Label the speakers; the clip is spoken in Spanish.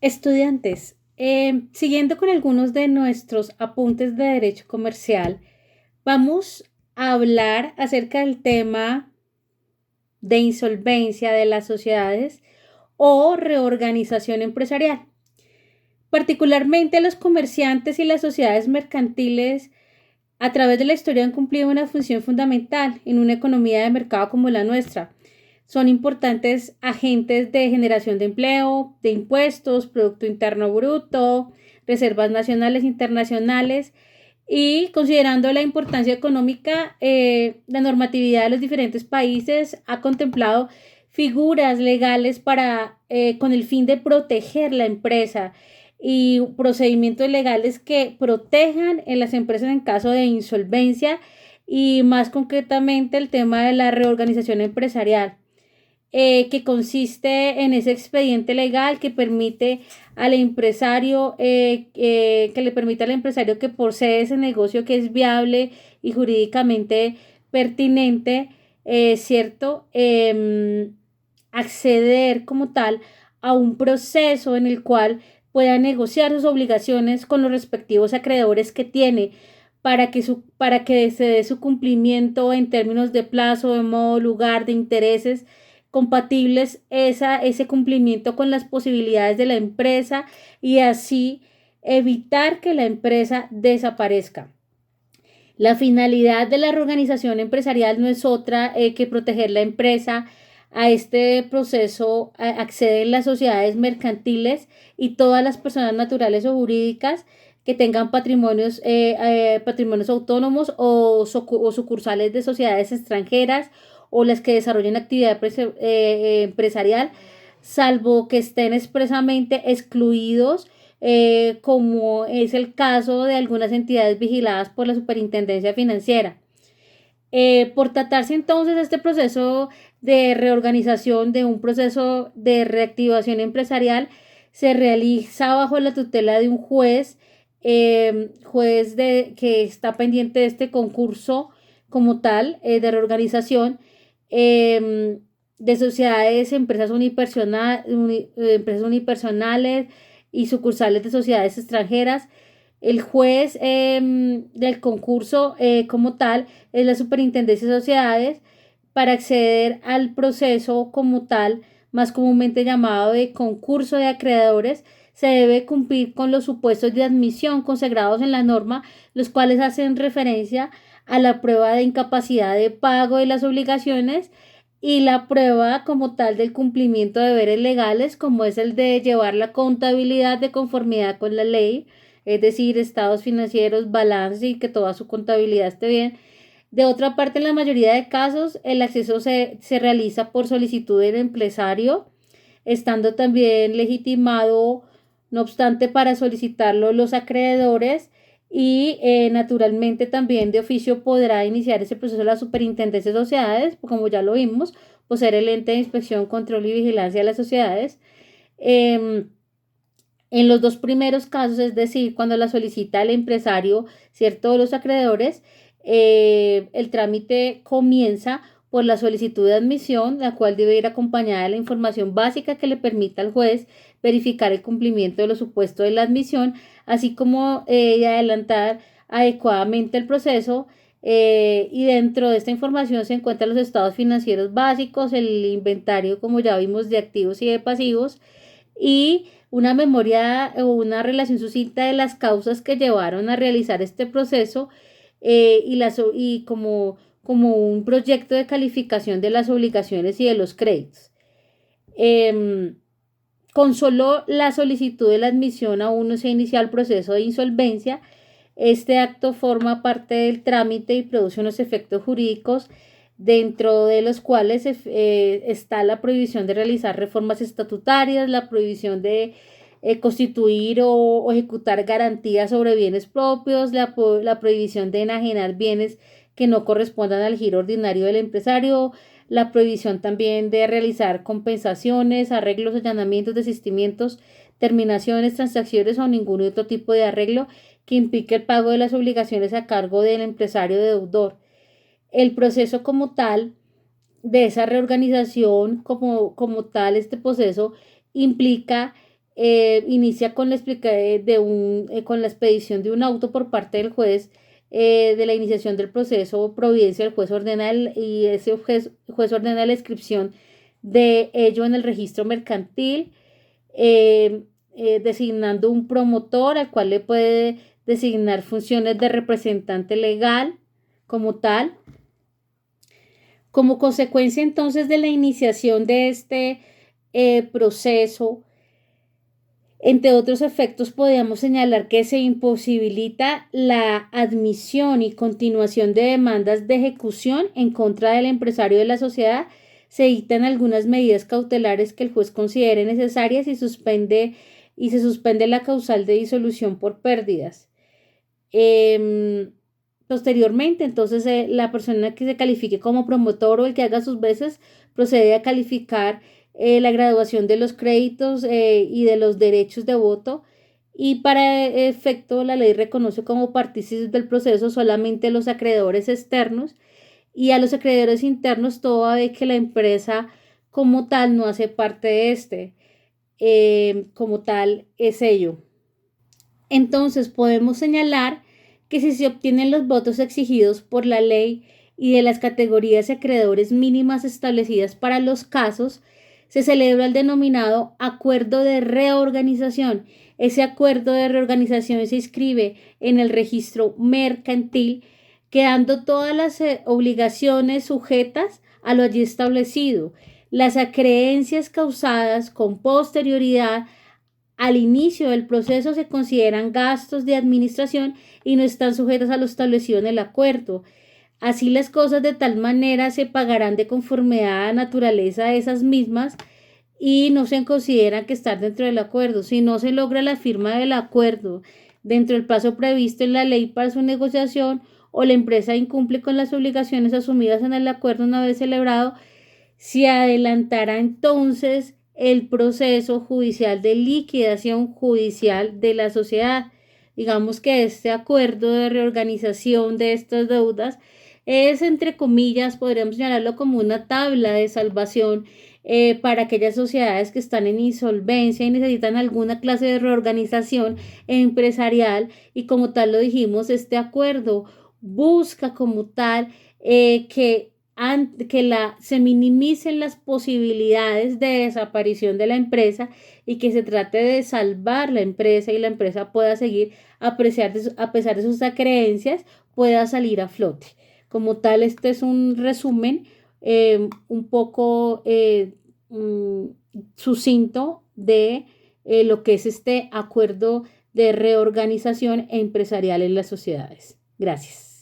Speaker 1: Estudiantes, siguiendo con algunos de nuestros apuntes de derecho comercial, vamos a hablar acerca del tema de insolvencia de las sociedades o reorganización empresarial. Particularmente los comerciantes y las sociedades mercantiles a través de la historia han cumplido una función fundamental en una economía de mercado como la nuestra. Son importantes agentes de generación de empleo, de impuestos, Producto Interno Bruto, reservas nacionales e internacionales y considerando la importancia económica, la normatividad de los diferentes países ha contemplado figuras legales con el fin de proteger la empresa y procedimientos legales que protejan en las empresas en caso de insolvencia y más concretamente el tema de la reorganización empresarial, que consiste en ese expediente legal que permite al empresario, que le permite al empresario que posee ese negocio que es viable y jurídicamente pertinente, ¿cierto? Acceder como tal a un proceso en el cual pueda negociar sus obligaciones con los respectivos acreedores que tiene para que se dé su cumplimiento en términos de plazo, de modo, lugar, de intereses compatibles ese cumplimiento con las posibilidades de la empresa y así evitar que la empresa desaparezca. La finalidad de la reorganización empresarial no es otra que proteger la empresa. A este proceso acceden las sociedades mercantiles y todas las personas naturales o jurídicas que tengan patrimonios autónomos o sucursales de sociedades extranjeras o las que desarrollen actividad empresarial, salvo que estén expresamente excluidos, como es el caso de algunas entidades vigiladas por la Superintendencia Financiera. Por tratarse entonces de este proceso de reorganización, de un proceso de reactivación empresarial, se realiza bajo la tutela de un juez, que está pendiente de este concurso como tal, de reorganización, eh, de sociedades, empresas unipersonales y sucursales de sociedades extranjeras. El juez del concurso como tal es la Superintendencia de Sociedades. Para acceder al proceso como tal, más comúnmente llamado de concurso de acreedores, se debe cumplir con los supuestos de admisión consagrados en la norma, los cuales hacen referencia a la prueba de incapacidad de pago de las obligaciones y la prueba como tal del cumplimiento de deberes legales, como es el de llevar la contabilidad de conformidad con la ley, es decir, estados financieros, balance y que toda su contabilidad esté bien. De otra parte, en la mayoría de casos, el acceso se realiza por solicitud del empresario, estando también legitimado, no obstante, para solicitarlo los acreedores y naturalmente también de oficio podrá iniciar ese proceso la Superintendencia de Sociedades, como ya lo vimos, por ser el ente de inspección, control y vigilancia de las sociedades. Eh, en los dos primeros casos, es decir, cuando la solicita el empresario, ¿cierto? Los acreedores, el trámite comienza por la solicitud de admisión, la cual debe ir acompañada de la información básica que le permita al juez verificar el cumplimiento de los supuestos de la admisión, así como de adelantar adecuadamente el proceso. Y dentro de esta información se encuentran los estados financieros básicos, el inventario, como ya vimos, de activos y de pasivos, y una memoria o una relación sucinta de las causas que llevaron a realizar este proceso, y como un proyecto de calificación de las obligaciones y de los créditos. Eh, con solo la solicitud de la admisión aún no se inicia el proceso de insolvencia. Este acto forma parte del trámite y produce unos efectos jurídicos, dentro de los cuales está la prohibición de realizar reformas estatutarias, la prohibición de constituir o ejecutar garantías sobre bienes propios, la prohibición de enajenar bienes que no correspondan al giro ordinario del empresario, la prohibición también de realizar compensaciones, arreglos, allanamientos, desistimientos, terminaciones, transacciones o ningún otro tipo de arreglo que implique el pago de las obligaciones a cargo del empresario deudor. El proceso como tal de esa reorganización, como tal, este proceso implica inicia con con la expedición de un auto por parte del juez de la iniciación del proceso, providencia del juez ordena y ese juez ordena la inscripción de ello en el registro mercantil, designando un promotor al cual le puede designar funciones de representante legal como tal. Como consecuencia entonces de la iniciación de este proceso, entre otros efectos, podríamos señalar que se imposibilita la admisión y continuación de demandas de ejecución en contra del empresario de la sociedad. Se dictan algunas medidas cautelares que el juez considere necesarias y se suspende la causal de disolución por pérdidas. Posteriormente, entonces, la persona que se califique como promotor o el que haga sus veces procede a calificar la graduación de los créditos y de los derechos de voto, y para efecto la ley reconoce como partícipes del proceso solamente los acreedores externos, y a los acreedores internos toda vez que la empresa como tal no hace parte de como tal es ello. Entonces podemos señalar que si se obtienen los votos exigidos por la ley y de las categorías de acreedores mínimas establecidas para los casos, se celebra el denominado acuerdo de reorganización. Ese acuerdo de reorganización se inscribe en el registro mercantil, quedando todas las obligaciones sujetas a lo allí establecido. Las acreencias causadas con posterioridad al inicio del proceso se consideran gastos de administración y no están sujetas a lo establecido en el acuerdo. Así las cosas de tal manera se pagarán de conformidad a la naturaleza de esas mismas y no se consideran que están dentro del acuerdo. Si no se logra la firma del acuerdo dentro del plazo previsto en la ley para su negociación, o la empresa incumple con las obligaciones asumidas en el acuerdo una vez celebrado, se adelantará entonces el proceso judicial de liquidación judicial de la sociedad. Digamos que este acuerdo de reorganización de estas deudas es, entre comillas, podríamos señalarlo como una tabla de salvación para aquellas sociedades que están en insolvencia y necesitan alguna clase de reorganización empresarial, y como tal lo dijimos, este acuerdo busca como tal que se minimicen las posibilidades de desaparición de la empresa y que se trate de salvar la empresa y la empresa pueda seguir a pesar de sus acreencias, pueda salir a flote. Como tal, este es un resumen un poco sucinto de lo que es este acuerdo de reorganización empresarial en las sociedades. Gracias.